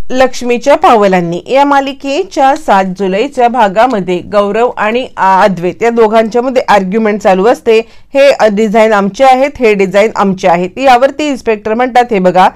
लक्ष्मीच्या पावलांनी या मालिकेच्या 7 जुलैच्या भागामध्ये गौरव आणि अद्वैत या दोघांच्या मध्ये आर्ग्युमेंट चालू असते। हे डिझाइन आमचे आहेत, हे डिझाइन आमचे आहेत। यावरती इन्स्पेक्टर म्हणतात हे बघा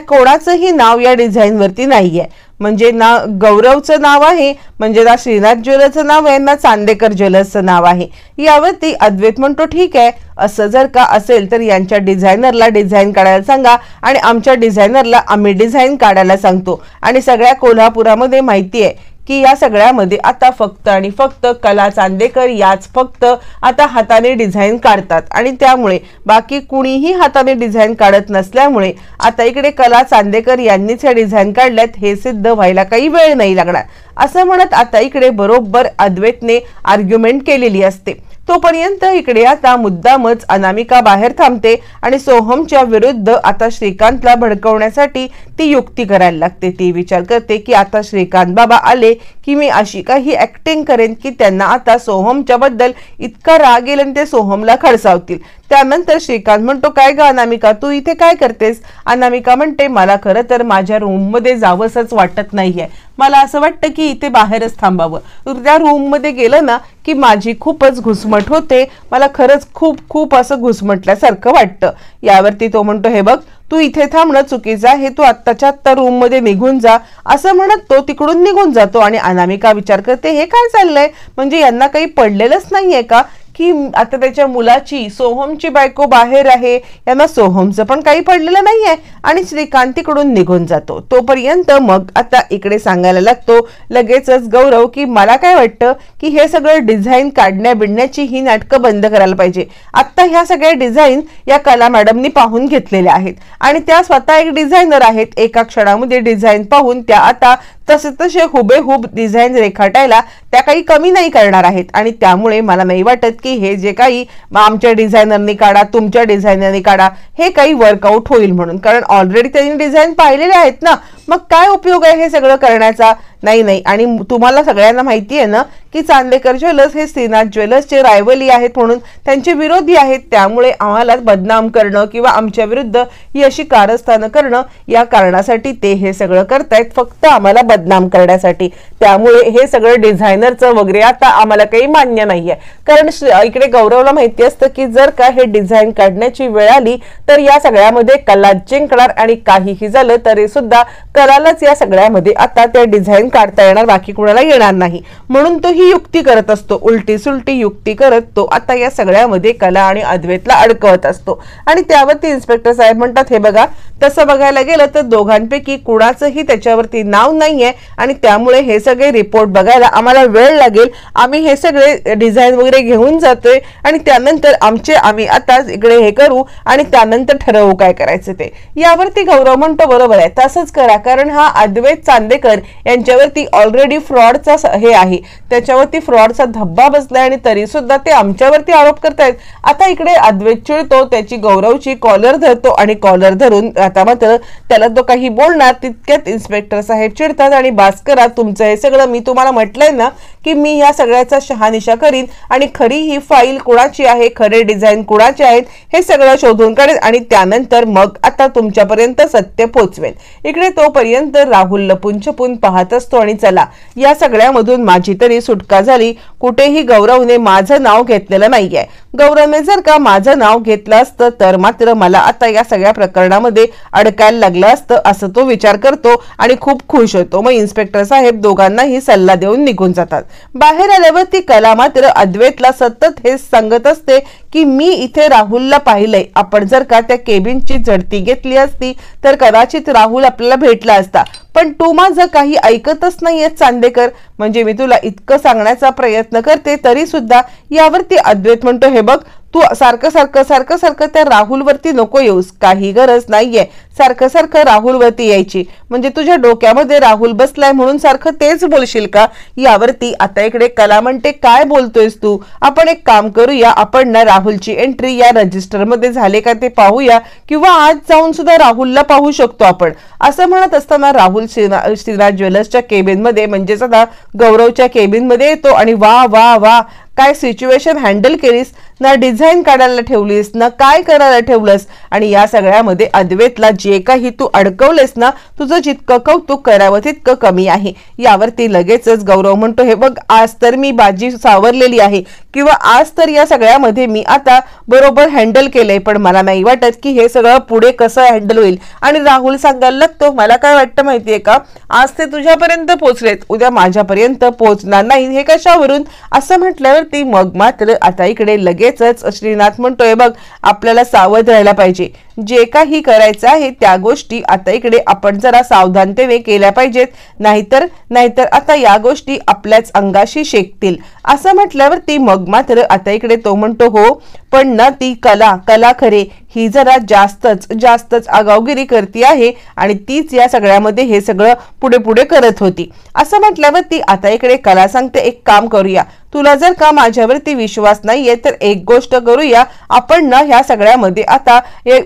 कोणाचंही नाव या डिझाइन वरती नाहीये, म्हणजे ना गौरवचं नाव आहे, म्हणजे ना श्रीनाथ ज्वेलर्सचं नाव आहे, ना चांदेकर ज्वेलर्सचं नाव आहे। यावरती अद्वैत म्हणतो ठीक आहे, असं जर का असेल तर यांच्या डिझायनरला डिझाइन काढायला सांगा आणि आमच्या डिझायनरला आम्ही डिझाइन काढायला सांगतो। आणि सगळ्या कोल्हापुरामध्ये माहिती आहे की या सगळ्यामध्ये आता फक्त आणि फक्त कला चांदेकर याच फक्त आता हाताने डिझाइन काढतात आणि त्यामुळे बाकी कुणीही हाताने डिझाइन काढत नसल्यामुळे आता इकडे कला चांदेकर यांनीच हे डिझाइन काढल्यात हे सिद्ध व्हायला काही वेळ नाही लागणार असं म्हणत आता इकडे बरोबर अद्वैतने आर्ग्युमेंट केलेली असते। तोपर्यंत इकडे आता मुद्दामच अनामिका बाहेर थांबते आणि सोहमच्या विरुद्ध आता श्रीकांतला भडकवण्यासाठी ती युक्ती करायला लागते। ती विचार करते की आता श्रीकांत बाबा आले की मी अशी काही ऍक्टिंग करेन की त्यांना आता सोहमच्या बद्दल इतका राग येईल आणि ते सोहमला खडसावतील। त्यानंतर श्रीकांत म्हणतो काय ग अनामिका तू इथे काय करतेस? अनामिका म्हणते मला खरं तर माझ्या रूम मध्ये जावंसच वाटत नाहीये, मला असं वाटतं की इथे बाहेरच थांबावं। त्या रूम मध्ये गेलं ना की माझी खूपच घुसमट होते, मला खरंच खूप असं घुसमटल्यासारखं वाटतं। यावरती तो म्हणतो हे बघ तू इथे थांबणं चुकीचं आहे, तू आत्ताच्या आत्ता रूम मध्ये निघून जा असं म्हणत तो तिकडून निघून जातो। आणि अनामिका विचार करते हे काय चाललंय, म्हणजे यांना काही पडलेलंच नाहीये का की आता त्याच्या मुलाची सोहमची बायको बाहेर आहे, यांना सोहमचं पण काही पडलेलं नाहीये आणि श्रीकांत तिकडून निघून जातो। तोपर्यंत मग आता इकडे सांगायला लागतो लगेचच गौरव की मला काय वाटतं की हे सगळं डिझाइन काढण्या बिडण्याची ही नाटकं बंद करायला पाहिजे। आता ह्या सगळ्या डिझाइन या कला मॅडमनी पाहून घेतलेल्या आहेत आणि त्या स्वतः एक डिझायनर आहेत, एका क्षणामध्ये डिझाइन पाहून त्या आता तसे हुबेहूब डिझाइन रेखाटायला त्या काही कमी नाही करणार आहेत आणि त्यामुळे मला नाही वाटत की हे जे काही आमच्या डिझायनरनी काढा तुमच्या डिझायनरनी काढा हे काही वर्कआउट होईल म्हणून, कारण ऑलरेडी त्यांनी डिझाइन पाहिलेले आहेत ना, मग काय उपयोग आहे हे सगळं करण्याचा? नाही। आणि तुम्हाला सगळ्यांना माहिती आहे ना की चांदेकर ज्वेलर्स हे श्रीनाथ ज्वेलर्सचे रायवली आहेत म्हणून त्यांचे विरोधी आहेत, त्यामुळे आम्हाला बदनाम करणं किंवा आमच्या विरुद्ध ही अशी कारस्थानं करणं या कारणासाठी ते हे सगळं करतायत, फक्त आम्हाला बदनाम करण्यासाठी। त्यामुळे हे सगळं डिझायनरचं वगैरे आता आम्हाला काही मान्य नाहीये, कारण इकडे गौरवला माहिती असतं की जर का हे डिझाइन काढण्याची वेळ आली तर या सगळ्यामध्ये कला जिंकणार आणि काहीही झालं तरी सुद्धा कलालाच या सगळ्यामध्ये आता ते डिझाइन काढता येणार, बाकी कुणाला येणार नाही। म्हणून तो ही युक्ती करत असतो, उलटी सुलटी युक्ती करत तो आता या सगळ्यामध्ये कला आणि अद्वैतला अडकवत असतो। आणि त्यावरती इन्स्पेक्टर साहेब म्हणतात हे बघा तसं बघायला गेलं तर दोघांपैकी कुणाचंही त्याच्यावरती नाव नाहीये आणि त्यामुळे हे सगळे रिपोर्ट बघायला आम्हाला वेळ लागेल, आम्ही हे सगळे डिझाइन वगैरे घेऊन जातोय आणि त्यानंतर आम्ही आता इकडे हे करू आणि त्यानंतर ठरवू काय करायचं ते। यावरती गौरव म्हणतो बरोबर आहे तसंच करा, कारण हा अद्वैत चांदेकर यांच्यावरती ऑलरेडी फ्रॉडचा हे आहे, त्याच्यावरती फ्रॉडचा धब्बा बसलाय आणि तरी सुद्धा ते आमच्यावरती आरोप करतायत। आता इकडे अद्वैत चिडतो, त्याची गौरवची कॉलर धरतो आणि कॉलर धरून आता मात्र त्याला तो काही बोलणार तितक्यात इन्स्पेक्टर साहेब चिडतात आणि बास करा तुमचं हे सगळं, मी तुम्हाला म्हटलंय ना की मी या सगळ्याचा शहानिशा करीन आणि खरी ही फाईल कुणाची आहे, खरे डिझाइन कुणाचे आहेत हे सगळं शोधून काढेन आणि त्यानंतर मग आता तुमच्यापर्यंत सत्य पोचवेन। इकडे तोपर्यंत राहुल लपून छपून पाहत असतो आणि चला या सगळ्यामधून माझी तरी सुटका झाली, कुठेही गौरवने माझं नाव घेतलेलं नाहीये। गौरवने जर का माझं नाव घेतलं असतं तर मात्र मला आता या सगळ्या प्रकरणामध्ये अडकायला लागलं असतं असं तो विचार करतो आणि खूप खुश होतो। मग इन्स्पेक्टर साहेब दोघांनाही सल्ला देऊन निघून जातात। बाहेर आल्यावर ती कला मात्र अद्वैतला सतत हेच सांगत असते की मी इथे राहुलला पाहिलंय, आपण जर का त्या केबिनची झडती घेतली असती तर कदाचित राहुल आपल्याला भेटला असता, पण तू माझं काही ऐकतच नाहीये चांदेकर, म्हणजे मी तुला इतकं सांगण्याचा प्रयत्न करते तरी सुद्धा। यावरती अद्वैत म्हणतो हे बघ तू सारखं त्या राहुल वरती नको येऊस, काही गरज नाहीये सारखं राहुल वरती यायची, म्हणजे तुझ्या डोक्यामध्ये राहुल बसलाय म्हणून सारखं तेच बोलशील का? यावरती आता इकडे कला म्हणते काय बोलतोयस तू, आपण एक काम करूया, आपण ना राहुलची एंट्री या रजिस्टर मध्ये झाले का ते पाहूया किंवा आज जाऊन सुद्धा राहुलला पाहू शकतो आपण। असं म्हणत असताना राहुल श्रीनाथ ज्वेलर्सच्या केबिन मध्ये म्हणजेच आता गौरवच्या केबिन मध्ये येतो आणि वा वा वा काय सिच्युएशन हँडल केलीस ना, डिझाईन काढायला ठेवलीस ना, काय करायला ठेवलंस. आणि या सगळ्यामध्ये अद्वैतला जे काही तू अडकवलेस ना, तुझं जितकं कौतुक करावं तितकं कमी आहे. यावरती लगेचच गौरव म्हणतो, हे बघ आज तर मी बाजी सावरलेली आहे, किंवा आज तर या सगळ्यामध्ये मी आता बरोबर हँडल केलंय, पण मला नाही वाटत की हे सगळं पुढे कसं हँडल होईल. आणि राहुल सांगायला लागतो, मला काय वाटतं माहितीये का, आज ते तुझ्यापर्यंत पोहोचलेत, उद्या माझ्यापर्यंत पोहोचणार नाही, हे कशावरून. असं म्हटल्यावरती मग मात्र आता इकडे लगेचच श्रीनाथ म्हणतोय, बघ आपल्याला सावध राहायला पाहिजे, जे काही करायचं आहे त्या गोष्टी आता इकडे आपण जरा सावधानतेने केल्या पाहिजेत, नाहीतर आता या गोष्टी आपल्याच अंगाशी शेकतील. असं म्हटल्यावरती मग मात्र आता इकडे तो म्हणतो, हो पण ना ती कला खरे ही जरा जास्तच आगावगिरी करती आहे, आणि तीच या सगळ्यामध्ये हे सगळं पुढे करत होती. असं म्हटल्यावरती आता इकडे कला सांगते, एक काम करूया, तुला जर का माझ्यावरती विश्वास नाहीये तर एक गोष्ट करूया, आपण ना ह्या सगळ्यामध्ये आता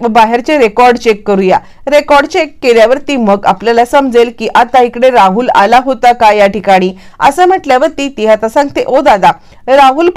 बाहेरचे रेकॉर्ड चेक करूया. रेकॉर्ड चेक केल्यावरती मग आपल्याला समजेल की आता इकडे राहुल आला होता का या ठिकाणी. असं म्हटल्यावरती ती आता सांगते, ओ दादा राहुल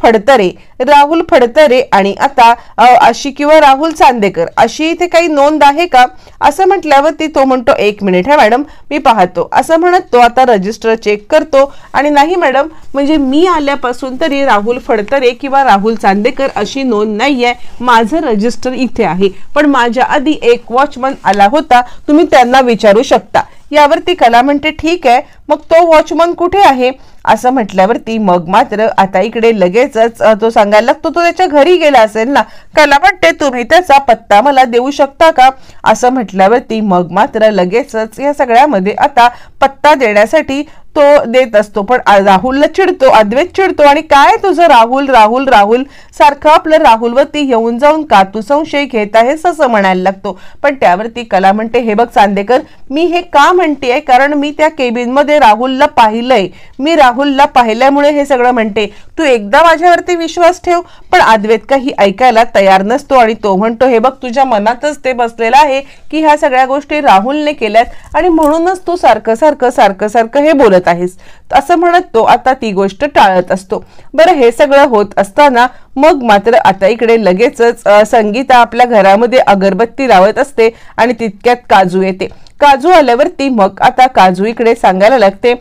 फडतरे आणि आता अशी किंवा राहुल चांदेकर अशी इथे काही नोंद आहे का. असं म्हटल्यावरती तो म्हणतो, एक मिनिट है मॅडम मी पाहतो. असं म्हणत तो आता रजिस्टर चेक करतो, आणि नाही मॅडम म्हणजे मी आल्यापासून तरी राहुल फडतरे किंवा राहुल चांदेकर अशी नोंद नाहीये, माझं रजिस्टर इथे आहे, पण माझ्या आधी एक वॉचमन आला होता, तुम्ही त्यांना विचारू शकता. यावरती कला म्हणते, ठीक आहे मग तो वॉचमन कुठे आहे. असं म्हटल्यावरती मग मात्र आता इकडे लगेचच तो सांगायला लागतो, तो त्याच्या घरी गेला असेल ना. कला म्हणते, तुम्ही त्याचा पत्ता मला देऊ शकता का. असं म्हटल्यावरती मग मात्र लगेचच या सगळ्यामध्ये आता पत्ता देण्यासाठी तो देत असतो, पण राहुलला चिडतो, अद्वैत चिडतो, आणि काय तुझं राहुल सारखं आपलं राहुलवरती येऊन जाऊन का तू संशय घेत आहेस असं म्हणायला लागतो. पण त्यावरती कला म्हणते, हे बघ चांदेकर मी हे का म्हणतेय, कारण मी त्या केबिन मध्ये राहुलला पाहिलंय, मी राहुलला पाहिल्यामुळे हे सगळं म्हणते, तू एकदा माझ्यावरती विश्वास ठेव. पण अद्वैत काही ऐकायला तयार नसतो, आणि तो म्हणतो, हे बघ तुझ्या मनातच ते बसलेलं आहे की ह्या सगळ्या गोष्टी राहुलने केल्यात, आणि म्हणूनच तू सारखं हे बोलत आहेस. असं म्हणत तो आता ती गोष्ट टाळत असतो. बरं हे सगळं होत असताना मग मात्र आता इकडे लगेचच संगीता आपल्या घरामध्ये अगरबत्ती लावत असते, आणि तितक्यात काजू येते. काजू आल्यावरती मग आता काजू इकडे सांगायला लागते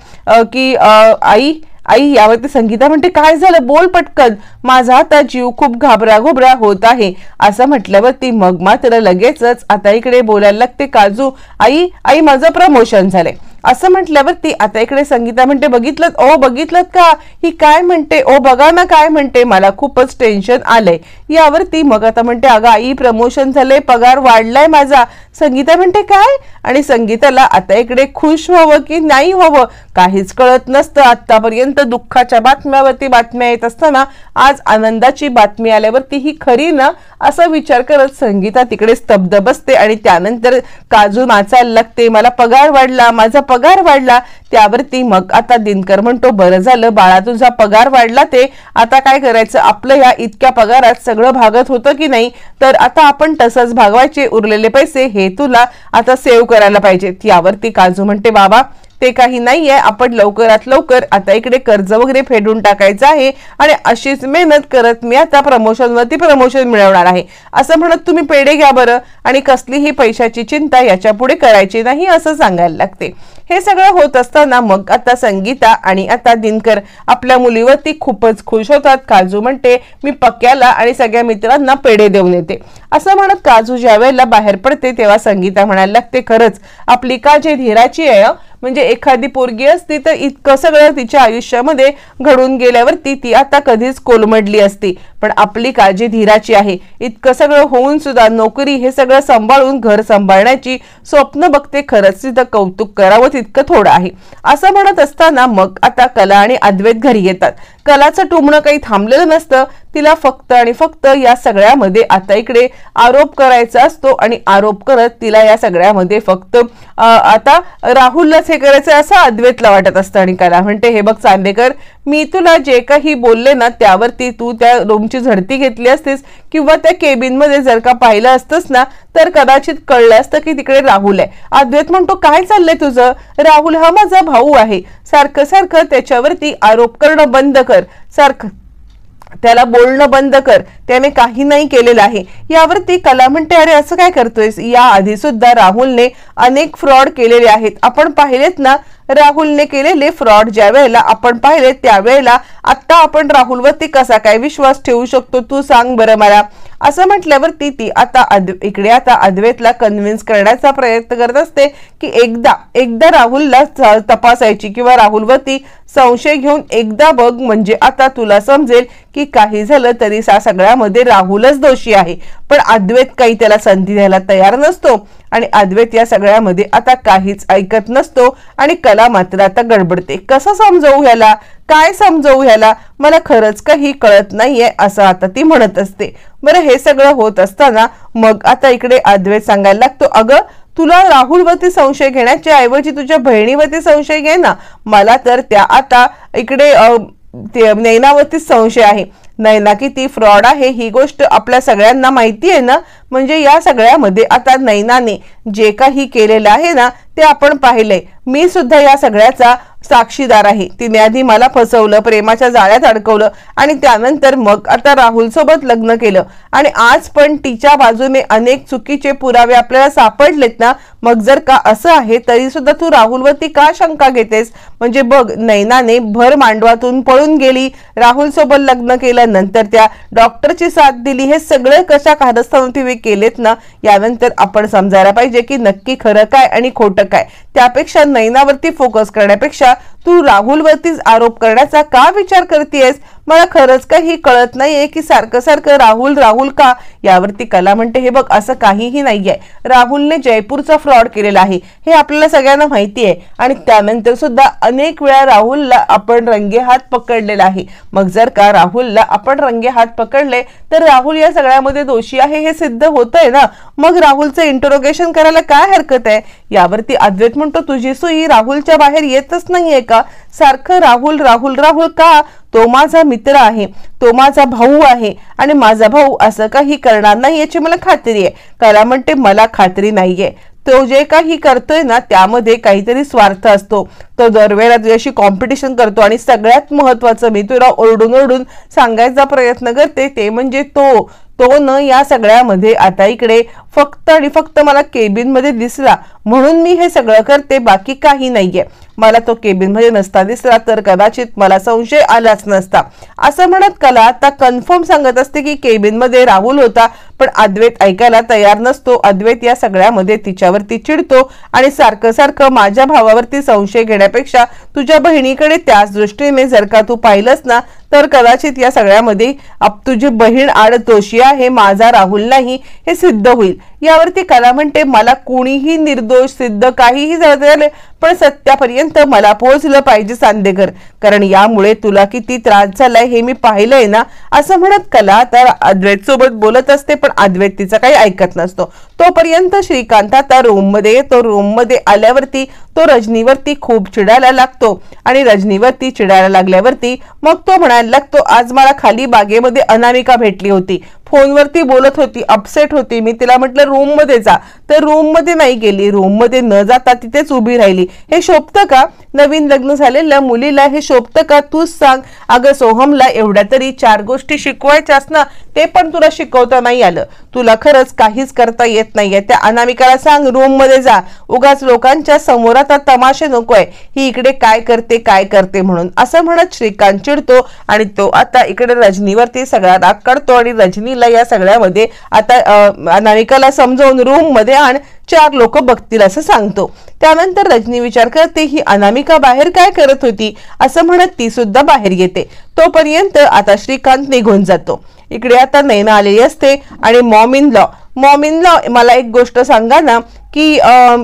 की आई यावरती संगीता म्हणते, काय झालं बोल पटकन, माझा आता जीव खूप घाबरा होत आहे. असं म्हटल्यावरती मग मात्र लगेचच आता इकडे बोलायला लागते काजू, आई माझं प्रमोशन झालंय. असं म्हटल्यावरती आता इकडे संगीता म्हणते, बघितलं का ही काय म्हणते, बघा ना काय म्हणते, मला खूपच टेन्शन आलंय. यावरती मग आता म्हणते, अगं आई प्रमोशन झालंय, पगार वाढलाय माझा. संगीता म्हणते, काय. आणि संगीताला आता इकडे खुश व्हावं की नाही व्हावं काहीच कळत नसतं. आतापर्यंत दुःखाच्या बातम्यावरती बातम्या येत असताना आज आनंदाची बातमी आल्यावरती ही खरी ना असा विचार करत संगीता तिकडे स्तब्ध बसते, आणि त्यानंतर काजू नाचायला लागते, मला पगार वाढला, माझा पगार वाढला. त्यावरती मग आता दिनकर म्हणतो, बरं झालं बाळा तुझा पगार वाढला, ते आता काय करायचं, आपलं या इतक्या पगारात सगळं भागत होतं की नाही, तर आता आपण तसंच भागवायचे, उरलेले पैसे हे तुला आता सेव्ह करायला पाहिजेत. यावरती काजू म्हणते, बाबा ते काही नाहीये, आपण लवकरात लवकर आता इकडे कर्ज वगैरे फेडून टाकायचं आहे, आणि अशीच मेहनत करत मी आता प्रमोशनवरती प्रमोशन मिळवणार आहे. असं म्हणत तुम्ही पेढे घ्या बरं, आणि कसलीही पैशाची चिंता याच्या पुढे करायची नाही असं सांगायला लागते. हे सगळं होत असताना मग आता संगीता आणि आता दिनकर आपल्या मुलीवरती खूपच खुश होतात. काजू म्हणते, मी पक्क्याला आणि सगळ्या मित्रांना पेढे देऊन येते. असं म्हणत काजू ज्या वेळेला बाहेर पडते तेव्हा संगीता म्हणायला लागते, खरंच आपली काळजी धीराची आहे. म्हणजे एखादी पोरगी असती तर इतकं सगळं तिच्या आयुष्यामध्ये घडून गेल्यावरती ती आता कधीच कोलमडली असती, पण आपली काळजी धीराची आहे. इतकं सगळं होऊन सुद्धा नोकरी हे सगळं सांभाळून घर सांभाळण्याची स्वप्न बघते, खरंच तिथं कौतुक करावं तितकं थोडं आहे. असं म्हणत असताना मग आता कला आणि अद्वैत घरी येतात. कलाचं टुमणं काही थांबलेलं नसतं, तिला फक्त आणि फक्त या सगळ्यामध्ये आता इकडे आरोप करायचा असतो, आणि आरोप करत तिला या सगळ्यामध्ये फक्त आता राहुललाच हे करायचं असं अद्वैतला वाटत असतं. आणि कला म्हणते, हे बघ चांदेकर मी तुला जे काही बोलले ना त्यावरती तू त्या रूमची झडती घेतली असतीस, किंवा त्या केबिन मध्ये जर का पाहिलं असतंस ना तर कदाचित कळलं असतं की तिकडे राहुल आहे. अद्वैत म्हणतो, काय चाललंय तुझं, राहुल हा माझा भाऊ आहे, सारखं त्याच्यावरती आरोप करणं बंद कर. त्याला बोलणं बंद कर, त्याने काही नाही केलेलं आहे. यावरती कला म्हणते अरे असं काय करतोयस, या आधी सुद्धा राहुलने अनेक फ्रॉड केलेले आहेत, आपण पाहिलेत ना राहुलने केलेले फ्रॉड. ज्या वेळेला आपण पाहिले त्यावेळेला आता आपण राहुलवरती कसा काय विश्वास ठेवू शकतो, तू सांग बरं मला. असं म्हटल्यावरती ती आता इकडे आता अद्वैतला कन्व्हिन्स करण्याचा प्रयत्न करत असते की एकदा राहुलला तपासायची किंवा राहुलवरती संशय घेऊन एकदा बघ, म्हणजे आता तुला समजेल की काही झालं तरी सगळ्यामध्ये राहुलच दोषी आहे. पण अद्वैत काही त्याला संधी द्यायला तयार नसतो आणि अद्वैत या सगळ्यामध्ये आता काहीच ऐकत नसतो आणि कला मात्र आता गडबडते. कसं समजवू ह्याला, काय समजवू ह्याला, मला खरंच काही कळत नाहीये असं आता ती म्हणत असते. बरं हे सगळं होत असताना मग आता इकडे अद्वैत सांगायला लागतो, अगं तुला राहुलवरती संशय घेण्याच्या ऐवजी तुझ्या बहिणीवरती संशय घे ना. मला तर त्या आता इकडे नैनावरती संशय आहे. नैना किती फ्रॉड आहे ही गोष्ट आपल्या सगळ्यांना माहिती आहे ना. म्हणजे या सगळ्यामध्ये आता नैनाने जे काही केलेलं आहे ना ते आपण पाहिलंय. मी सुद्धा या सगळ्याचा साक्षीदार आहे. तिने आधी मला फसवलं, प्रेमाच्या जाळ्यात अडकवलं आणि त्यानंतर मग आता राहुल सोबत लग्न केलं आणि आज पण तिच्या बाजूने अनेक चुकीचे पुरावे आपल्याला सापडलेत ना. मग जर का असं आहे तरी सुद्धा तू राहुलवरती का शंका घेतेस. म्हणजे बघ नैनाने भर मांडवातून पळून गेली, राहुल सोबत लग्न केलं, नंतर त्या डॉक्टरची साथ दिली. हे सगळे कशा कारस्थानावरती केलेत ना. यानंतर आपण समजायला पाहिजे की नक्की खरं काय आणि खोटं काय. त्यापेक्षा नैनावरती फोकस करण्यापेक्षा तू राहुलवरतीच आरोप करण्याचा का विचार करतेयस. मला खरंच काही कळत नाहीये की सारखं सारखं राहुल राहुल का. यावरती कला म्हणते हे बघ असं काहीही नाहीये. राहुलने जयपूरचा फ्रॉड केलेला आहे हे आपल्याला सगळ्यांना माहिती आहे आणि त्यानंतर सुद्धा अनेक वेळा राहुलला आपण रंगेहात पकडलेला आहे. मग जर का राहुलला आपण रंगेहात पकडले तर राहुल या सगळ्यामध्ये दोषी आहे हे सिद्ध होतंय ना. मग राहुलचं इंटरोगेशन करायला काय हरकत आहे. यावरती अद्वैत म्हणतो तुझी सुई राहुलच्या बाहेर येतच नाहीये का. सारखं राहुल राहुल राहुल का. तो माझा मित्र आहे, तो माझा भाऊ आहे आणि माझा भाऊ असं काही करणार नाही याची मला खात्री आहे. कला म्हणते मला खात्री नाहीये. तो जे काही करतोय ना त्यामध्ये काहीतरी स्वार्थ असतो. तो दरवेळेला तुझ्याशी कॉम्पिटिशन करतो आणि सगळ्यात महत्वाचं मी तुला ओरडून ओरडून सांगायचा प्रयत्न करते ते म्हणजे तो न या सगळ्यामध्ये आता इकडे फक्त आणि फक्त मला केबिन मध्ये दिसला म्हणून मी हे सगळं करते, बाकी काही नाहीये. मला तो केबिन मध्ये नसता दिसला तर कदाचित मला संशय आलाच नसता. असं म्हणत कला आता कन्फर्म सांगत असते की केबिन मध्ये राहुल होता. पण अद्वैत ऐकायला तयार नसतो. अद्वैत या सगळ्यामध्ये तिच्यावरती चिडतो आणि सारखं सारखं माझ्या भावावरती संशय घेण्यापेक्षा तुझ्या बहिणीकडे त्याच दृष्टीने जर का तू पाहिलंस ना तर कदाचित या सगळ्यामध्ये तुझी बहीण आड दोषी आहे, माझा राहुल नाही हे सिद्ध होईल. यावरती कला म्हणते मला कोणीही निर्दोष सिद्ध काहीही झाले पण सत्यापर्यंत मला पोहोचलं पाहिजे सांदेकर, कारण यामुळे तुला किती त्रास झालाय हे मी पाहिलंय ना. असं म्हणत कला तर अद्वैत सोबत बोलत असते पण अद्वैत तिचं काही ऐकत नसतो. तोपर्यंत श्रीकांत आता रूम मध्ये येतो. रूम मध्ये आल्यावरती तो रजनीवरती खूप चिडायला लागतो आणि रजनीवरती चिडायला लागल्यावरती मग तो म्हणायला लागतो आज मला खाली बागेमध्ये अनामिका भेटली होती, फोनवरती बोलत होती, अपसेट होती. मी तिला म्हटलं रूम मध्ये जा तर रूम मध्ये नाही गेली, रूम मध्ये न जाता तिथेच उभी राहिली. हे शोभतं का. नवीन लग्न झालेल्या मुलीला हे शोभतं का. तूच सांग. अगं सोहमला एवढ्या तरी 4 गोष्टी शिकवायच्यास ना, ते पण तुला शिकवता नाही आलं. तुला खरंच काहीच करता येत नाहीये. त्या अनामिकाला सांग रूम मध्ये जा, उगाच लोकांच्या समोर आता तमाशे नकोय ही इकडे काय करते म्हणून. असं म्हणत श्रीकांत चिडतो आणि तो आता इकडे रजनीवरती सगळा राग काढतो आणि रजनीला या सगळ्यामध्ये आता अनामिकाला समजावून रूम मध्ये आण, 4 लोक बघतील असं सांगतो. त्यानंतर रजनी विचार करते ही अनामिका बाहेर काय करत होती. असं म्हणत ती सुद्धा बाहेर येते. तोपर्यंत आता श्रीकांत निघून जातो. इकडे आता नैना आलेली असते आणि मॉम इन लॉ मला एक गोष्ट सांगा ना की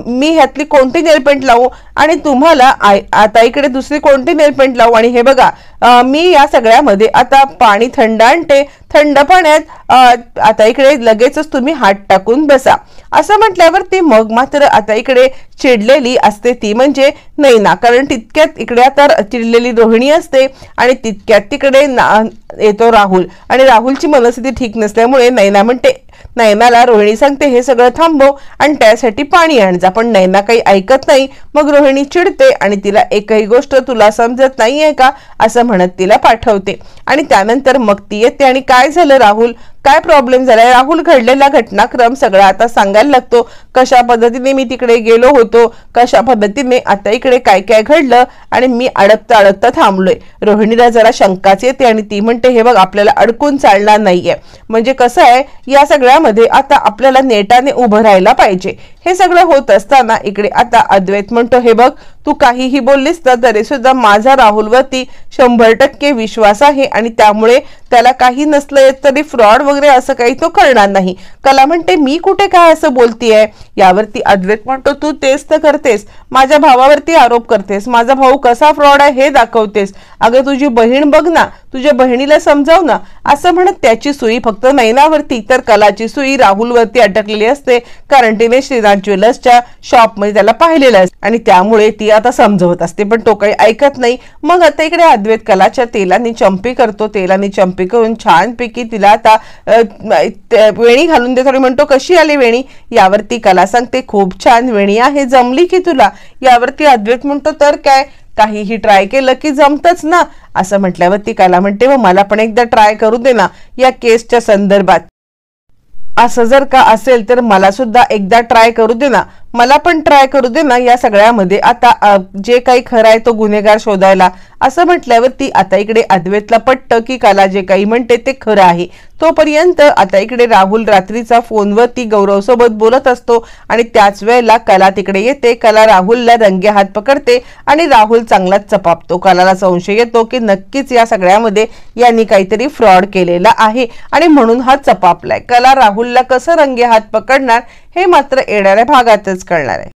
मी ह्यातली कोणती नेलपेंट लावू आणि तुम्हाला आता इकडे दुसरी कोणती नेलपेंट लावू. आणि हे बघा मी या सगळ्यामध्ये आता पाणी थंड आणते, थंड पाण्यात आता इकडे लगेचच तुम्ही हात टाकून बसा. असं म्हटल्यावरती मग मात्र आता इकडे चिडलेली असते ती म्हणजे नैना, कारण तितक्यात इकडे आता चिडलेली रोहिणी असते आणि तितक्यात तिकडे येतो राहुल आणि राहुलची मनस्थिती ठीक नसल्यामुळे नैना म्हणते नयनाला रोहिणी सांगते हे सगळं थांबव आणि त्यासाठी पाणी आण जा, पण नयना काही ऐकत नाही. मग रोहिणी चिडते आणि तिला एकही गोष्ट तुला समजत नाहीये का असं म्हणत तिला पाठवते. आणि त्यानंतर मग ती येते आणि काय झालं राहुल, काय प्रॉब्लेम झालाय, राहुल घडलेला घटनाक्रम सगळा आता सांगायला लागतो. कशा पद्धतीने मी तिकडे गेलो होतो, कशा पद्धतीने आता इकडे काय काय घडलं आणि मी अडकता अडकता थांबलोय. रोहिणीला जरा शंकाच येते आणि ती म्हणते हे बघ आपल्याला अडकून चालणार नाहीये. म्हणजे कसं आहे या सगळ्यामध्ये आता आपल्याला नेटाने उभं राहायला पाहिजे. हे सगळं होत असताना इकडे आता अद्वैत म्हणतो हे बघ तू काहीही बोललीस तर तरी सुद्धा माझा राहुलवरती 100% विश्वास आहे आणि त्यामुळे त्याला काही नसलं तरी फ्रॉड वगैरे असं काही तो करणार नाही. कला म्हणते मी कुठे काय असं बोलतीये. यावरती अद्वैत म्हणतो तू तेच तर करतेस, माझ्या भावावरती आरोप करतेस, माझा भाऊ कसा फ्रॉड आहे हे दाखवतेस. अगं तुझी बहीण बघ ना, तुझ्या बहिणीला समजाव ना. असं म्हणत त्याची सुई फक्त नयनावरती तर कलाची सुई राहुलवरती अटकलेली असते, कारण तिने श्रीनाथ ज्वेलर्सच्या शॉपमध्ये त्याला पाहिलेलं असते आणि त्यामुळे ती आता समजवत असते, पण तो काही ऐकत नाही. मग आता इकडे अद्वैत कलाच्या तेलाने चंपी करतो. तेलाने चंपी करून छानपैकी तिला आता वेणी घालून देतो आणि म्हणतो कशी आली वेणी. यावरती कला सांगते खूप छान वेणी आहे, जमली की तुला. यावरती अद्वैत म्हणतो तर काय, काहीही ट्राय केलं की जमतच ना. असं म्हटल्यावरती कला म्हणते व मला पण एकदा ट्राय करू दे ना या केसच्या संदर्भात. असं जर का असेल तर मला सुद्धा एकदा ट्राय करू दे ना, मला पण ट्राय करू दे ना या सगळ्यामध्ये. आता जे काही खरं आहे तो गुन्हेगार शोधायला. असं म्हटल्यावरती आता इकडे अद्वैतला पटतं की कला जे काही म्हणते ते खरं आहे. तोपर्यंत आता इकडे राहुल रात्रीचा फोनवरती गौरव सोबत बोलत असतो आणि त्याच वेळेला कला तिकडे येते. कला राहुलला रंगे हात पकडते आणि राहुल चांगलाच चपापतो. कलाला संशय येतो की नक्कीच या सगळ्यामध्ये यांनी काहीतरी फ्रॉड केलेला आहे आणि म्हणून हा चपापलाय. कला राहुलला कसं रंगे हात पकडणार हे मात्र येणाऱ्या भागातच कळणार आहे.